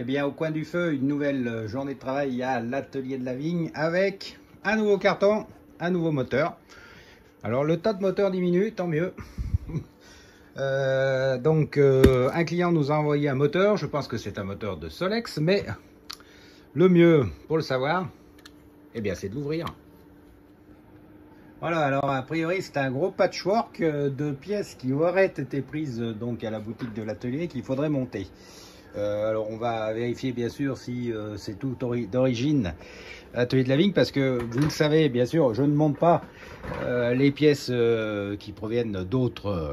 bien, au coin du feu, une nouvelle journée de travail à l'atelier de la vigne avec un nouveau carton, un nouveau moteur. Alors le tas de moteur diminue, tant mieux. Un client nous a envoyé un moteur, je pense que c'est un moteur de Solex, mais le mieux pour le savoir, eh bien c'est de l'ouvrir. Voilà, alors a priori c'est un gros patchwork de pièces qui auraient été prises donc à la boutique de l'atelier qu'il faudrait monter. Alors on va vérifier bien sûr si c'est tout d'origine atelier de la vigne, parce que vous le savez bien sûr, je ne monte pas les pièces qui proviennent d'autres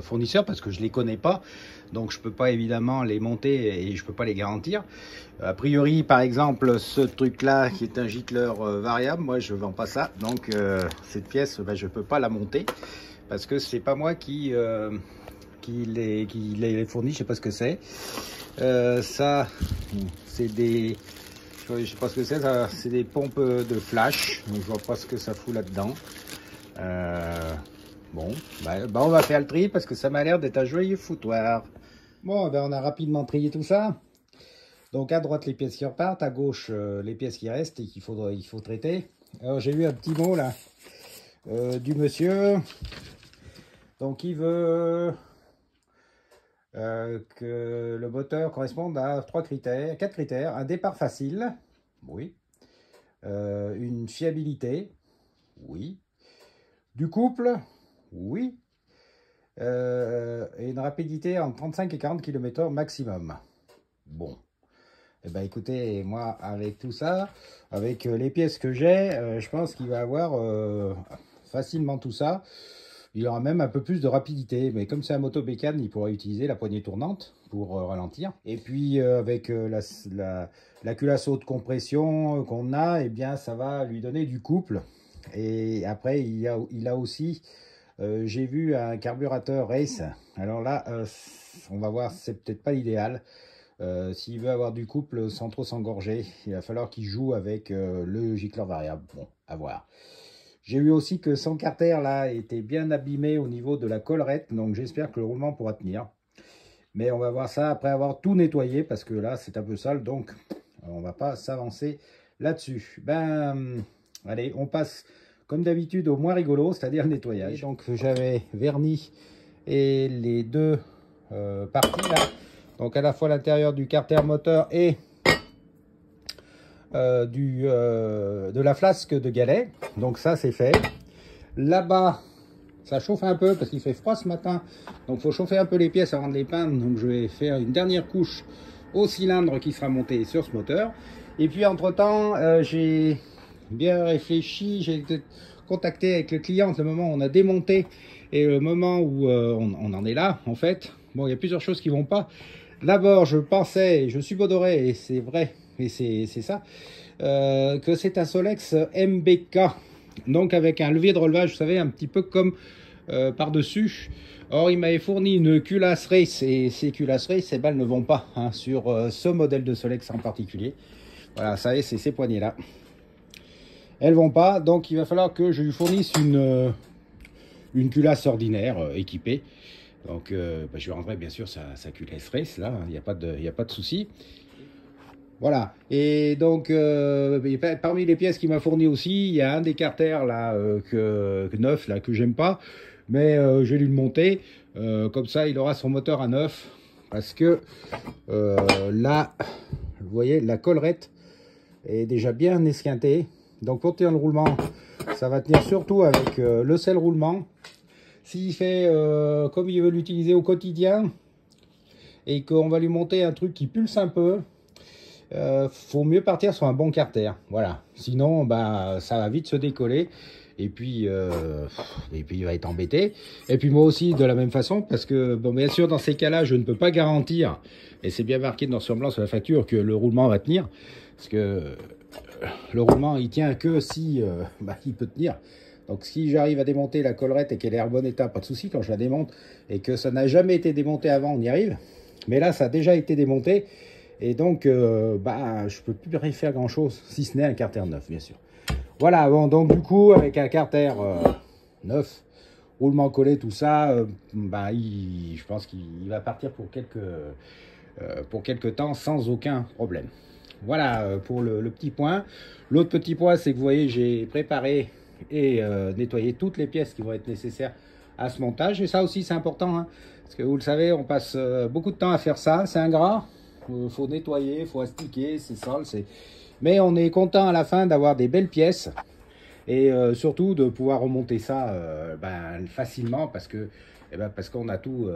fournisseurs parce que je les connais pas, donc je peux pas évidemment les monter et je peux pas les garantir. A priori par exemple ce truc là qui est un gicleur variable, moi je vends pas ça, donc cette pièce je peux pas la monter parce que c'est pas moi qui les fournit, je sais pas ce que c'est. Ça c'est des, je sais pas ce que c'est, c'est des pompes de flash, donc je vois pas ce que ça fout là dedans. Bon, on va faire le tri parce que ça m'a l'air d'être un joyeux foutoir. Bon, on a rapidement trié tout ça. Donc à droite les pièces qui repartent, à gauche les pièces qui restent et qu'il faut traiter. Alors j'ai eu un petit mot là du monsieur. Donc il veut que le moteur corresponde à 4 critères. Un départ facile, oui. Une fiabilité, oui. Du couple, oui. Et une rapidité entre 35 et 40 km/h maximum. Bon. Eh ben écoutez, moi avec tout ça, avec les pièces que j'ai, je pense qu'il va avoir facilement tout ça. Il aura même un peu plus de rapidité, mais comme c'est un moto bécane, il pourra utiliser la poignée tournante pour ralentir. Et puis avec la culasse haute compression qu'on a, eh bien ça va lui donner du couple. Et après il a aussi, j'ai vu un carburateur race. Alors là, on va voir, c'est peut-être pas l'idéal. S'il veut avoir du couple sans trop s'engorger, il va falloir qu'il joue avec le gicleur variable. Bon, à voir. J'ai vu aussi que son carter là était bien abîmé au niveau de la collerette, donc j'espère que le roulement pourra tenir. Mais on va voir ça après avoir tout nettoyé, parce que là c'est un peu sale, donc on va pas s'avancer là-dessus. Allez, on passe comme d'habitude au moins rigolo, c'est-à-dire le nettoyage. Donc j'avais verni et les deux parties là. Donc à la fois l'intérieur du carter moteur et de la flasque de galet. Donc ça c'est fait. Là-bas ça chauffe un peu parce qu'il fait froid ce matin. Donc il faut chauffer un peu les pièces avant de les peindre. Donc je vais faire une dernière couche au cylindre qui sera monté sur ce moteur. Et puis entre temps j'ai bien réfléchi. J'ai contacté avec le client le moment où on a démonté et le moment où on en est là en fait. Bon, il y a plusieurs choses qui vont pas. D'abord, je pensais, je subodorais, et c'est vrai, et c'est ça, que c'est un Solex MBK, donc avec un levier de relevage, vous savez, un petit peu comme par-dessus. Or, il m'avait fourni une culasse race, et ces culasses race, eh ben, elles ne vont pas sur ce modèle de Solex en particulier. Voilà, ça y est, c'est ces poignées-là. Elles vont pas, donc il va falloir que je lui fournisse une culasse ordinaire équipée. Donc je lui rendrai bien sûr sa culasse race, là, il n'y a pas de souci. Voilà, et donc parmi les pièces qu'il m'a fournies aussi, il y a un des carters là, neuf, là, que j'aime pas, mais je vais lui le monter, comme ça il aura son moteur à neuf, parce que là, vous voyez, la collerette est déjà bien esquintée, donc pour tenir le roulement, ça va tenir surtout avec le sel roulement. S'il fait comme il veut l'utiliser au quotidien et qu'on va lui monter un truc qui pulse un peu, faut mieux partir sur un bon carter. Voilà. Sinon, ça va vite se décoller et puis il va être embêté. Et puis moi aussi de la même façon, parce que bon, bien sûr dans ces cas-là, je ne peux pas garantir, et c'est bien marqué noir sur blanc sur la facture, que le roulement va tenir, parce que le roulement il tient que si il peut tenir. Donc si j'arrive à démonter la collerette et qu'elle est en bon état, pas de souci quand je la démonte, et que ça n'a jamais été démonté avant, on y arrive. Mais là, ça a déjà été démonté, et donc je peux plus rien faire grand chose, si ce n'est un carter neuf, bien sûr. Voilà, bon, donc du coup, avec un carter neuf, roulement collé, tout ça, je pense qu'il va partir pour pour quelque temps sans aucun problème. Voilà pour le petit point. L'autre petit point, c'est que vous voyez, j'ai préparé et nettoyé toutes les pièces qui vont être nécessaires à ce montage. Et ça aussi, c'est important, hein, parce que vous le savez, on passe beaucoup de temps à faire ça. C'est ingrat. Faut nettoyer, faut astiquer, c'est sale. Mais on est content à la fin d'avoir des belles pièces. Et surtout de pouvoir remonter ça facilement parce que parce qu'on a tout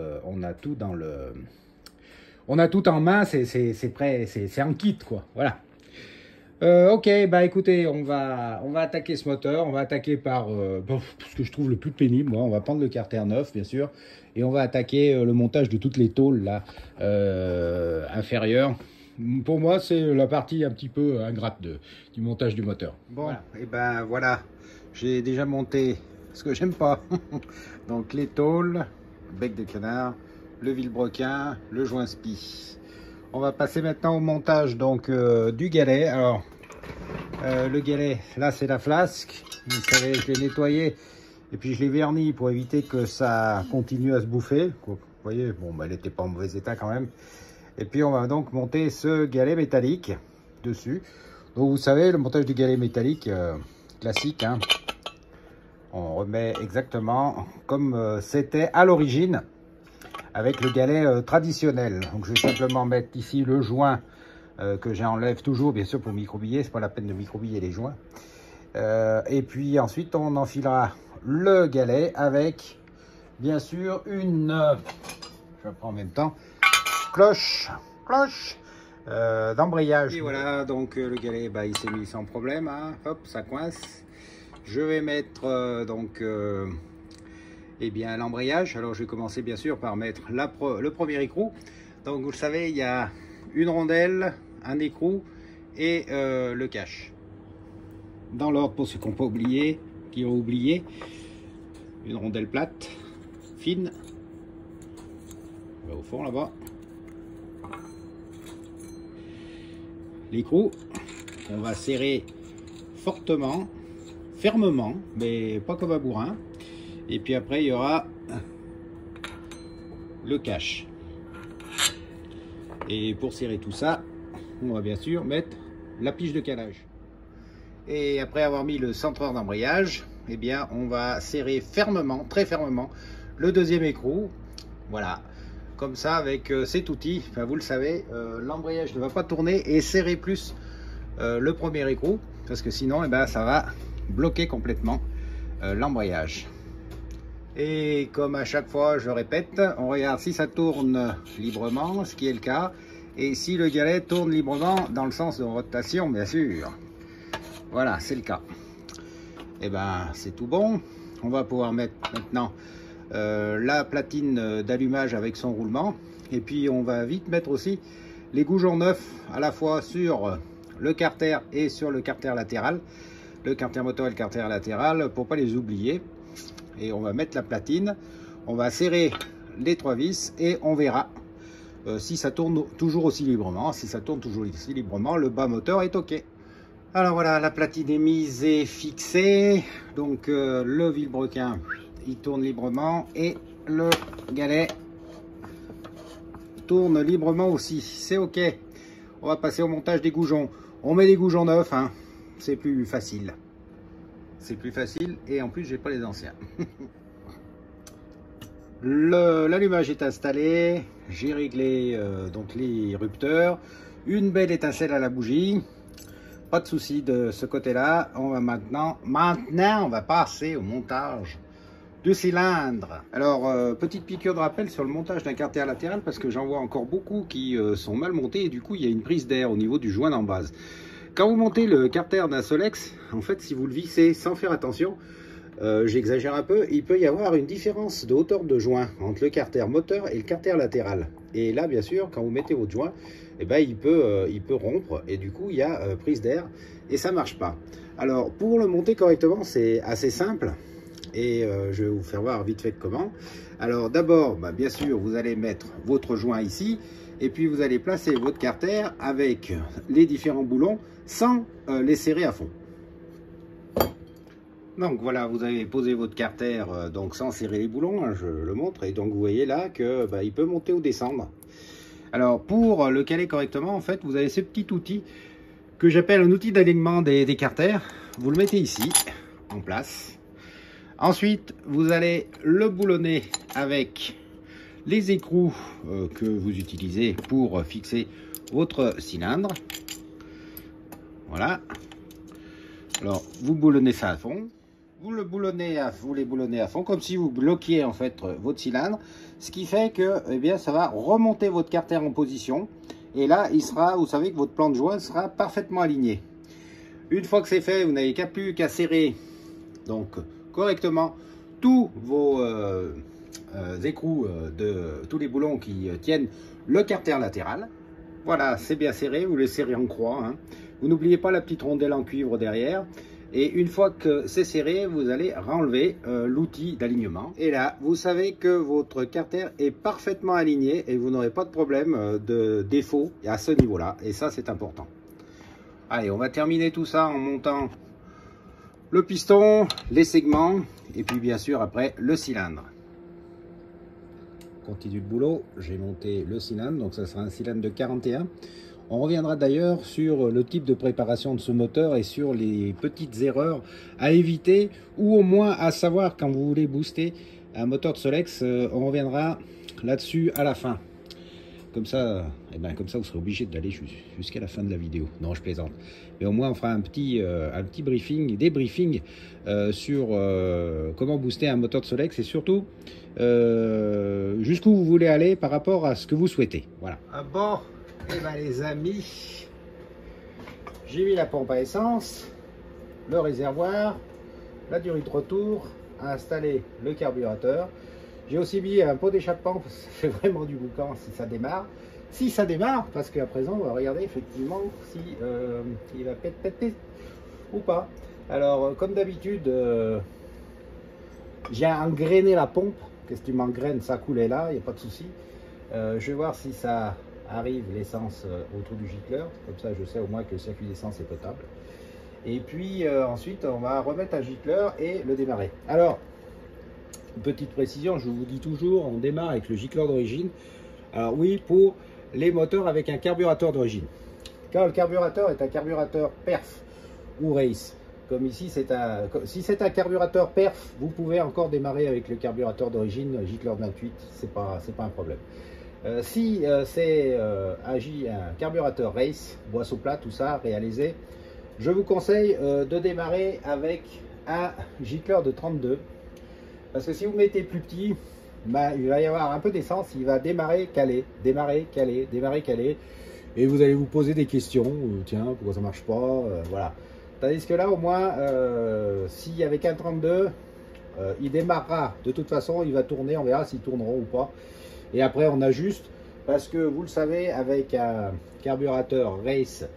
dans le tout en main, c'est prêt, c'est en kit quoi. Voilà. Ok, bah écoutez, on va attaquer ce moteur. On va attaquer par ce que je trouve le plus pénible. Moi, on va prendre le carter neuf bien sûr et on va attaquer le montage de toutes les tôles là inférieures. Pour moi, c'est la partie un petit peu ingrate du montage du moteur. Bon, voilà. Et ben voilà, j'ai déjà monté ce que j'aime pas. Donc les tôles, bec de canard, le vilebrequin, le joint spi. On va passer maintenant au montage donc du galet. Alors, le galet, là c'est la flasque. Vous savez, je l'ai nettoyé et puis je l'ai verni pour éviter que ça continue à se bouffer. Vous voyez, bon, elle n'était pas en mauvais état quand même. Et puis on va donc monter ce galet métallique dessus. Donc vous savez, le montage du galet métallique classique, hein, on remet exactement comme c'était à l'origine avec le galet traditionnel. Donc je vais simplement mettre ici le joint que j'enlève toujours, bien sûr pour microbiller, c'est pas la peine de microbiller les joints. Et puis ensuite on enfilera le galet avec bien sûr une, je prends en même temps, cloche d'embrayage. Et voilà, donc le galet, il s'est mis sans problème, hein. Hop, ça coince. Je vais mettre l'embrayage. Alors je vais commencer bien sûr par mettre le premier écrou. Donc vous le savez, il y a une rondelle, un écrou et le cache. Dans l'ordre pour ceux qui n'ont pas oublié, une rondelle plate, fine, au fond là-bas. L'écrou, on va serrer fortement, fermement, mais pas comme un bourrin. Et puis après, il y aura le cache. Et pour serrer tout ça, on va bien sûr mettre la pige de calage. Et après avoir mis le centreur d'embrayage, eh bien, on va serrer fermement, très fermement, le deuxième écrou. Voilà. Comme ça, avec cet outil, enfin, vous le savez, l'embrayage ne va pas tourner et serrer plus le premier écrou, parce que sinon, ça va bloquer complètement l'embrayage. Et comme à chaque fois, je répète, on regarde si ça tourne librement, ce qui est le cas, et si le galet tourne librement dans le sens de rotation, bien sûr. Voilà, c'est le cas. Et c'est tout bon. On va pouvoir mettre maintenant la platine d'allumage avec son roulement, et puis on va vite mettre aussi les goujons neufs à la fois sur le carter et sur le carter latéral, le carter moteur et le carter latéral, pour pas les oublier. Et on va mettre la platine, on va serrer les 3 vis et on verra si ça tourne toujours aussi librement. Si ça tourne toujours aussi librement, le bas moteur est ok. Alors voilà, la platine est mise et fixée, donc le vilebrequin il tourne librement et le galet tourne librement aussi, c'est ok. On va passer au montage des goujons. On met des goujons neufs, hein. C'est plus facile. C'est plus facile et en plus j'ai pas les anciens. L'allumage est installé, j'ai réglé donc les rupteurs, une belle étincelle à la bougie. Pas de souci de ce côté-là. On va maintenant on va passer au montage du cylindre. Alors, petite piqûre de rappel sur le montage d'un carter latéral, parce que j'en vois encore beaucoup qui sont mal montés et du coup il y a une prise d'air au niveau du joint d'en base. Quand vous montez le carter d'un Solex, en fait si vous le vissez sans faire attention, j'exagère un peu, il peut y avoir une différence de hauteur de joint entre le carter moteur et le carter latéral. Et là bien sûr quand vous mettez votre joint, il peut rompre et du coup il y a prise d'air et ça marche pas. Alors pour le monter correctement c'est assez simple et je vais vous faire voir vite fait comment. Alors d'abord bien sûr vous allez mettre votre joint ici et puis vous allez placer votre carter avec les différents boulons sans les serrer à fond. Donc voilà, vous avez posé votre carter donc sans serrer les boulons, hein, je le montre, et donc vous voyez là que il peut monter ou descendre. Alors pour le caler correctement, en fait, vous avez ce petit outil que j'appelle un outil d'alignement des carters. Vous le mettez ici, en place. Ensuite, vous allez le boulonner avec les écrous que vous utilisez pour fixer votre cylindre. Voilà. Alors, vous boulonnez ça à fond. Vous les boulonnez à fond, comme si vous bloquiez en fait votre cylindre. Ce qui fait que, eh bien, ça va remonter votre carter en position. Et là, il sera, vous savez que votre plan de joint sera parfaitement aligné. Une fois que c'est fait, vous n'avez plus qu'à serrer donc correctement tous vos écrous de tous les boulons qui tiennent le carter latéral. Voilà, c'est bien serré, vous le serrez en croix. Hein. Vous n'oubliez pas la petite rondelle en cuivre derrière. Et une fois que c'est serré, vous allez renlever l'outil d'alignement. Et là, vous savez que votre carter est parfaitement aligné et vous n'aurez pas de problème de défaut à ce niveau-là. Et ça, c'est important. Allez, on va terminer tout ça en montant le piston, les segments et puis bien sûr après le cylindre. Continue le boulot, j'ai monté le cylindre, donc ça sera un cylindre de 41. On reviendra d'ailleurs sur le type de préparation de ce moteur et sur les petites erreurs à éviter ou au moins à savoir quand vous voulez booster un moteur de Solex. On reviendra là-dessus à la fin. Comme ça, comme ça vous serez obligé d'aller jusqu'à la fin de la vidéo. Non, je plaisante. Mais au moins on fera un petit briefing, débriefing sur comment booster un moteur de Solex et surtout jusqu'où vous voulez aller par rapport à ce que vous souhaitez. Voilà. Ah bon. Et ben les amis, j'ai mis la pompe à essence, le réservoir, la durite de retour, à installer le carburateur. J'ai aussi mis un pot d'échappement parce que ça fait vraiment du boucan si ça démarre. Si ça démarre, parce qu'à présent on va regarder effectivement si il va péter ou pas. Alors comme d'habitude, j'ai engrainé la pompe. Qu'est-ce que tu m'engraines, ça coulait là, il n'y a pas de souci. Je vais voir si ça arrive l'essence au trou du gicleur, comme ça je sais au moins que le circuit d'essence est potable. Et puis ensuite on va remettre un gicleur et le démarrer. Alors, une petite précision, je vous dis toujours, on démarre avec le gicleur d'origine. Alors oui, pour les moteurs avec un carburateur d'origine. Quand le carburateur est un carburateur perf ou race, comme ici si c'est un carburateur perf, vous pouvez encore démarrer avec le carburateur d'origine, gicleur de 28, c'est pas un problème. Si c'est un carburateur race, boisseau plat, tout ça réalisé, je vous conseille de démarrer avec un gicleur de 32. Parce que si vous mettez plus petit, il va y avoir un peu d'essence, il va démarrer, caler, démarrer, caler, démarrer, caler. Et vous allez vous poser des questions, tiens, pourquoi ça marche pas, voilà. Tandis que là, au moins, si avec un 32, il démarrera, de toute façon, il va tourner, on verra s'il tournera ou pas. Et après on ajuste parce que vous le savez, avec un carburateur race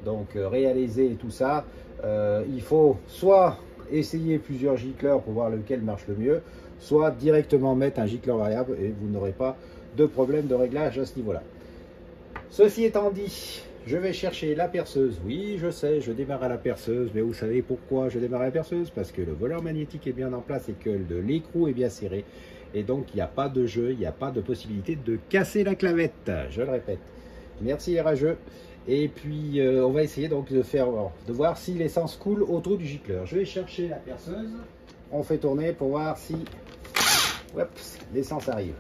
donc réalisé et tout ça, il faut soit essayer plusieurs gicleurs pour voir lequel marche le mieux, soit directement mettre un gicleur variable et vous n'aurez pas de problème de réglage à ce niveau là. Ceci étant dit, je vais chercher la perceuse. Oui, je sais, je démarre à la perceuse, mais vous savez pourquoi je démarre à la perceuse? Parce que le voleur magnétique est bien en place et que l'écrou est bien serré. Et donc, il n'y a pas de jeu, il n'y a pas de possibilité de casser la clavette. Je le répète. Merci les rageux. Et puis, on va essayer donc de voir si l'essence coule au trou du gicleur. Je vais chercher la perceuse. On fait tourner pour voir si l'essence arrive.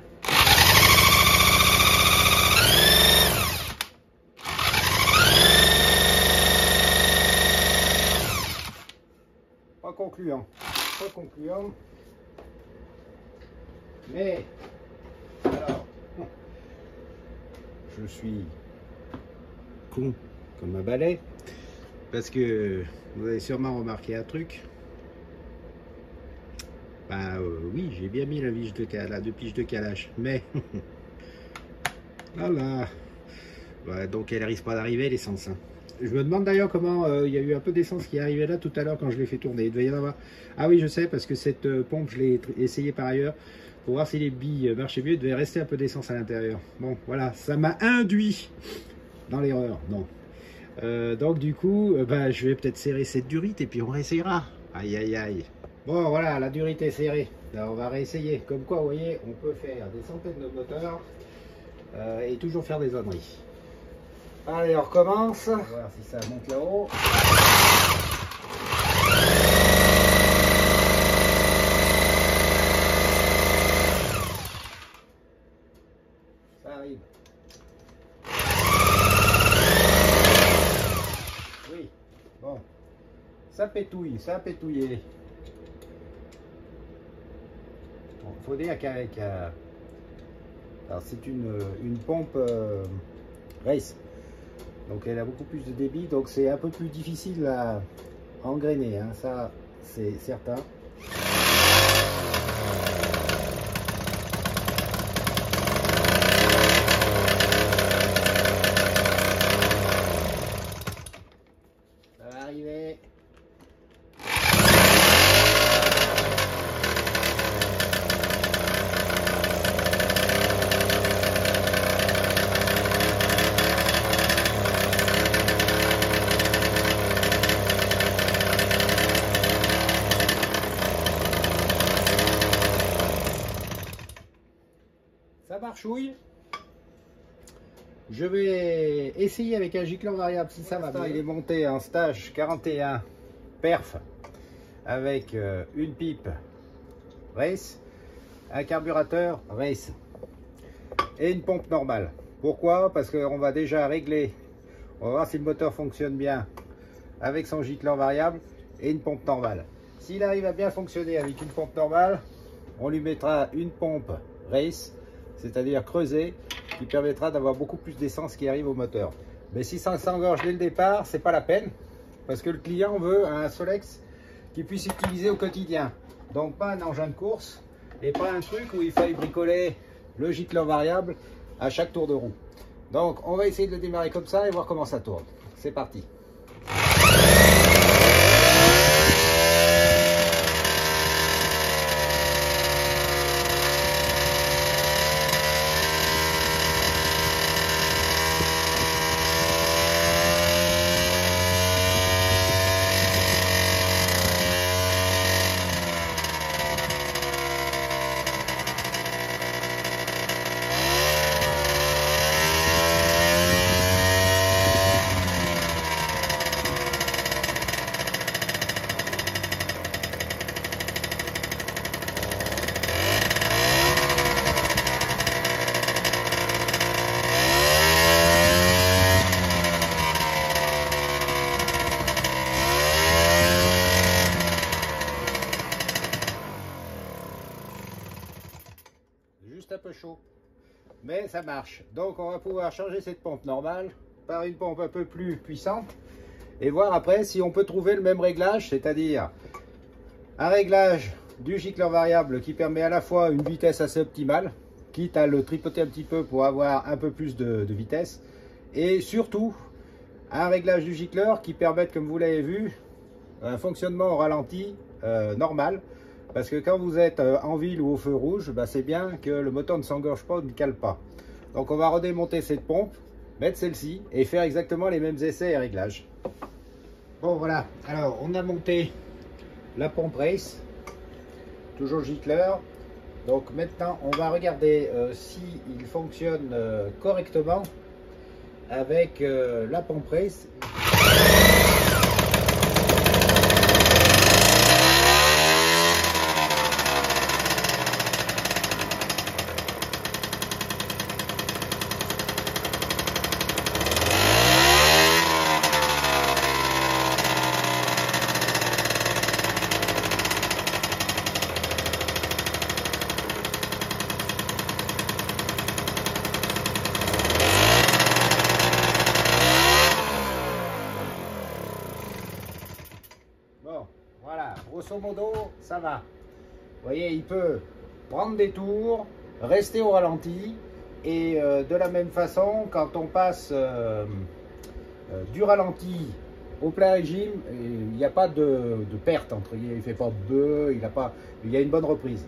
Pas concluant. Pas concluant. Mais, alors, je suis con comme un balai, parce que vous avez sûrement remarqué un truc. Oui, j'ai bien mis la pige de calage, mais, voilà. Ouais, donc elle n'arrive pas d'arriver l'essence. Hein. Je me demande d'ailleurs comment il y a eu un peu d'essence qui est arrivée là tout à l'heure quand je l'ai fait tourner. Il devait y en avoir. Ah oui, je sais, parce que cette pompe, je l'ai essayé par ailleurs. Pour voir si les billes marchaient mieux, il devait rester un peu d'essence à l'intérieur. Bon, voilà, ça m'a induit dans l'erreur. Non. Donc du coup, je vais peut-être serrer cette durite et puis on réessayera. Aïe, aïe, aïe. Bon, voilà, la durite est serrée. Alors, on va réessayer. Comme quoi, vous voyez, on peut faire des centaines de moteurs et toujours faire des âneries. Allez, on recommence. On va voir si ça monte là-haut. Ça arrive. Oui, bon. Ça pétouille, ça a pétouillé. Bon, faut dire qu'avec... alors c'est une pompe race. Donc elle a beaucoup plus de débit, donc c'est un peu plus difficile à engrainer, hein, ça c'est certain. Ça va arriver. Ça marchouille. Je vais essayer avec un gicleur variable si ça va bien. Il est monté en stage 41 perf avec une pipe race, un carburateur race et une pompe normale. Pourquoi? Parce qu'on va déjà régler, on va voir si le moteur fonctionne bien avec son gicleur variable et une pompe normale. S'il arrive à bien fonctionner avec une pompe normale, on lui mettra une pompe race, c'est-à-dire creusée, qui permettra d'avoir beaucoup plus d'essence qui arrive au moteur. Mais si ça s'engorge dès le départ, c'est pas la peine, parce que le client veut un Solex qui puisse utiliser au quotidien. Donc pas un engin de course et pas un truc où il faille bricoler le gicleur variable à chaque tour de roue. Donc on va essayer de le démarrer comme ça et voir comment ça tourne. C'est parti. Juste un peu chaud, mais ça marche. Donc on va pouvoir changer cette pompe normale par une pompe un peu plus puissante et voir après si on peut trouver le même réglage, c'est-à-dire un réglage du gicleur variable qui permet à la fois une vitesse assez optimale, quitte à le tripoter un petit peu pour avoir un peu plus de vitesse, et surtout un réglage du gicleur qui permette, comme vous l'avez vu, un fonctionnement au ralenti normal. Parce que quand vous êtes en ville ou au feu rouge, bah c'est bien que le moteur ne s'engorge pas ou ne cale pas. Donc on va redémonter cette pompe, mettre celle-ci et faire exactement les mêmes essais et réglages. Bon voilà, alors on a monté la pompe race, toujours gicleur. Donc maintenant on va regarder si il fonctionne correctement avec la pompe race. Voilà, grosso modo, ça va. Vous voyez, il peut prendre des tours, rester au ralenti, et de la même façon, quand on passe du ralenti au plein régime, il n'y a pas de perte entre guillemets, il ne fait pas de bœuf, il y a une bonne reprise.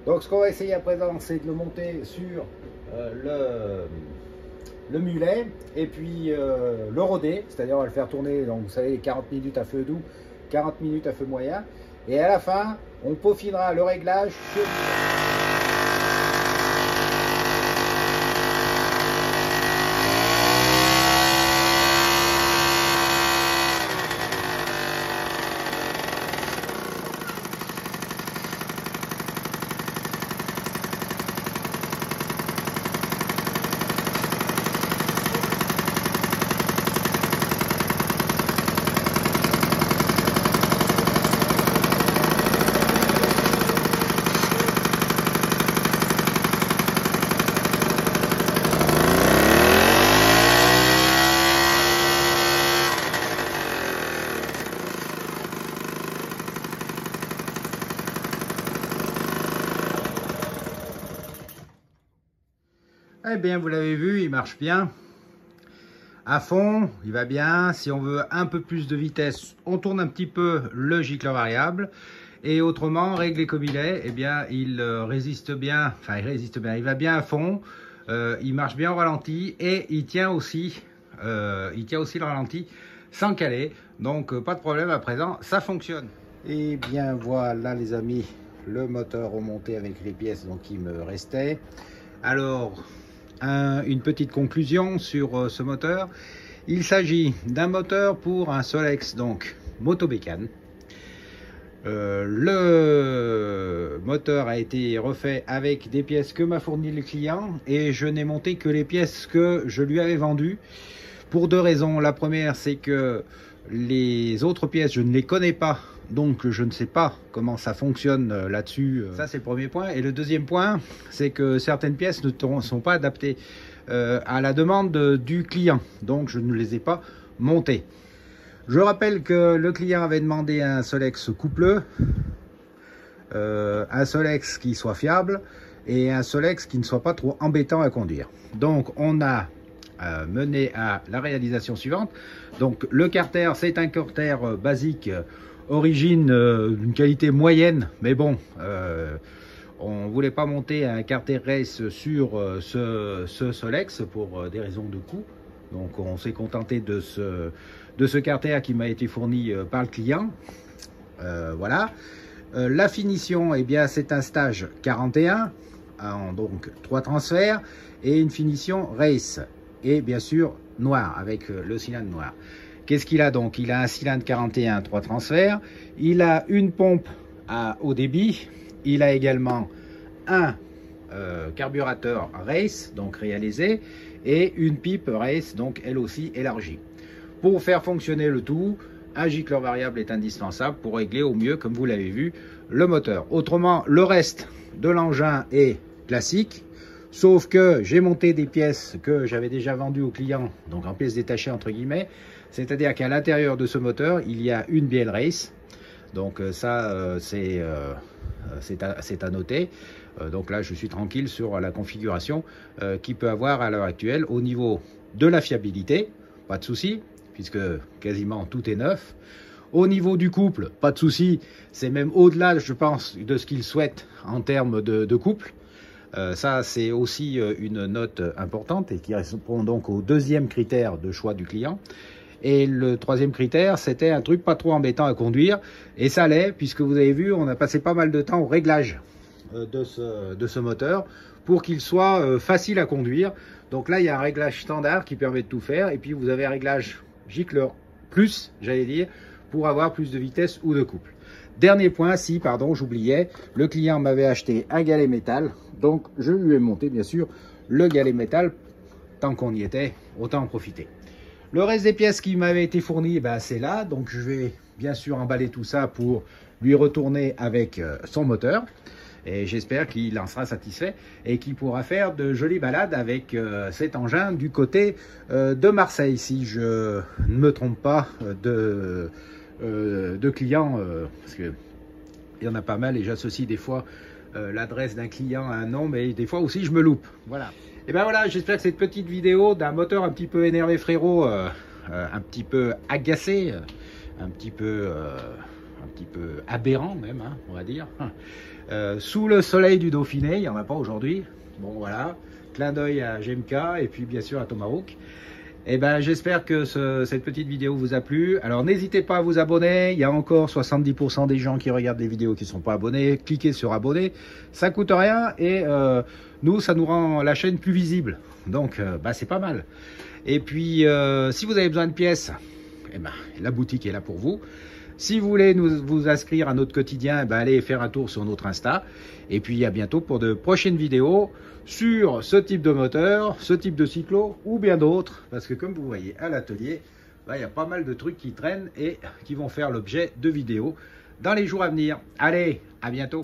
Donc ce qu'on va essayer à présent, c'est de le monter sur le mulet, et puis le roder, c'est-à-dire on va le faire tourner, donc vous savez, 40 minutes à feu doux, 40 minutes à feu moyen, et à la fin on peaufinera le réglage sur Eh bien, vous l'avez vu, il marche bien. À fond, il va bien. Si on veut un peu plus de vitesse, on tourne un petit peu le gicleur variable. Et autrement, réglé comme il est, eh bien, il résiste bien. Enfin, il résiste bien. Il va bien à fond. Il marche bien au ralenti et il tient aussi le ralenti sans caler. Donc, pas de problème à présent, ça fonctionne. Et bien, voilà, les amis, le moteur remonté avec les pièces donc qui me restaient. Alors, une petite conclusion sur ce moteur. Il s'agit d'un moteur pour un Solex, donc Motobécane. Le moteur a été refait avec des pièces que m'a fourni le client et je n'ai monté que les pièces que je lui avais vendues pour deux raisons. La première, c'est que les autres pièces, je ne les connais pas, donc je ne sais pas comment ça fonctionne là-dessus. Ça, c'est le premier point. Et le deuxième point, c'est que certaines pièces ne sont pas adaptées à la demande du client, donc je ne les ai pas montées. Je rappelle que le client avait demandé un Solex coupleux, un Solex qui soit fiable et un Solex qui ne soit pas trop embêtant à conduire. Donc on a mené à la réalisation suivante. Donc le carter, c'est un carter basique, origine d'une qualité moyenne, mais bon, on ne voulait pas monter un carter race sur ce Solex pour des raisons de coût. Donc on s'est contenté de ce carter qui m'a été fourni par le client. Voilà. La finition, eh bien, c'est un stage 41, donc 3 transferts, et une finition race. Et bien sûr, noir, avec le cylindre noir. Qu'est-ce qu'il a donc? Il a un cylindre 41, 3 transferts. Il a une pompe à haut débit. Il a également un carburateur race, donc réalisé, et une pipe race, donc elle aussi élargie. Pour faire fonctionner le tout, un gicleur variable est indispensable pour régler au mieux, comme vous l'avez vu, le moteur. Autrement, le reste de l'engin est classique, sauf que j'ai monté des pièces que j'avais déjà vendues au client, donc en pièces détachées entre guillemets, c'est-à-dire qu'à l'intérieur de ce moteur, il y a une bielle race, donc ça c'est à noter. Donc là, je suis tranquille sur la configuration qu'il peut avoir à l'heure actuelle au niveau de la fiabilité, pas de souci, puisque quasiment tout est neuf. Au niveau du couple, pas de souci, c'est même au-delà, je pense, de ce qu'il souhaite en termes de couple. Ça, c'est aussi une note importante et qui répond donc au deuxième critère de choix du client. Et le troisième critère, c'était un truc pas trop embêtant à conduire. Et ça l'est, puisque vous avez vu, on a passé pas mal de temps au réglage de ce moteur pour qu'il soit facile à conduire. Donc là, il y a un réglage standard qui permet de tout faire. Et puis, vous avez un réglage gicleur plus, j'allais dire, pour avoir plus de vitesse ou de couple. Dernier point, si, pardon, j'oubliais, le client m'avait acheté un galet métal. Donc, je lui ai monté, bien sûr, le galet métal. Tant qu'on y était, autant en profiter. Le reste des pièces qui m'avaient été fournies, ben, c'est là. Donc, je vais bien sûr emballer tout ça pour lui retourner avec son moteur. Et j'espère qu'il en sera satisfait et qu'il pourra faire de jolies balades avec cet engin du côté de Marseille, si je ne me trompe pas de clients, parce qu'il y en a pas mal et j'associe des fois l'adresse d'un client à un nom, mais des fois aussi je me loupe. Voilà. Et ben voilà, j'espère que cette petite vidéo d'un moteur un petit peu énervé frérot, un petit peu agacé, un petit peu aberrant même, hein, on va dire, sous le soleil du Dauphiné, il n'y en a pas aujourd'hui. Bon voilà, clin d'œil à GMK et puis bien sûr à Tomahawk. Et ben j'espère que cette petite vidéo vous a plu. Alors n'hésitez pas à vous abonner, il y a encore 70% des gens qui regardent les vidéos qui ne sont pas abonnés. Cliquez sur abonner, ça coûte rien et nous ça nous rend la chaîne plus visible. Donc c'est pas mal. Et puis si vous avez besoin de pièces, eh ben, la boutique est là pour vous. Si vous voulez vous inscrire à notre quotidien, allez faire un tour sur notre Insta. Et puis à bientôt pour de prochaines vidéos sur ce type de moteur, ce type de cyclo ou bien d'autres. Parce que comme vous voyez à l'atelier, il y a pas mal de trucs qui traînent et qui vont faire l'objet de vidéos dans les jours à venir. Allez, à bientôt.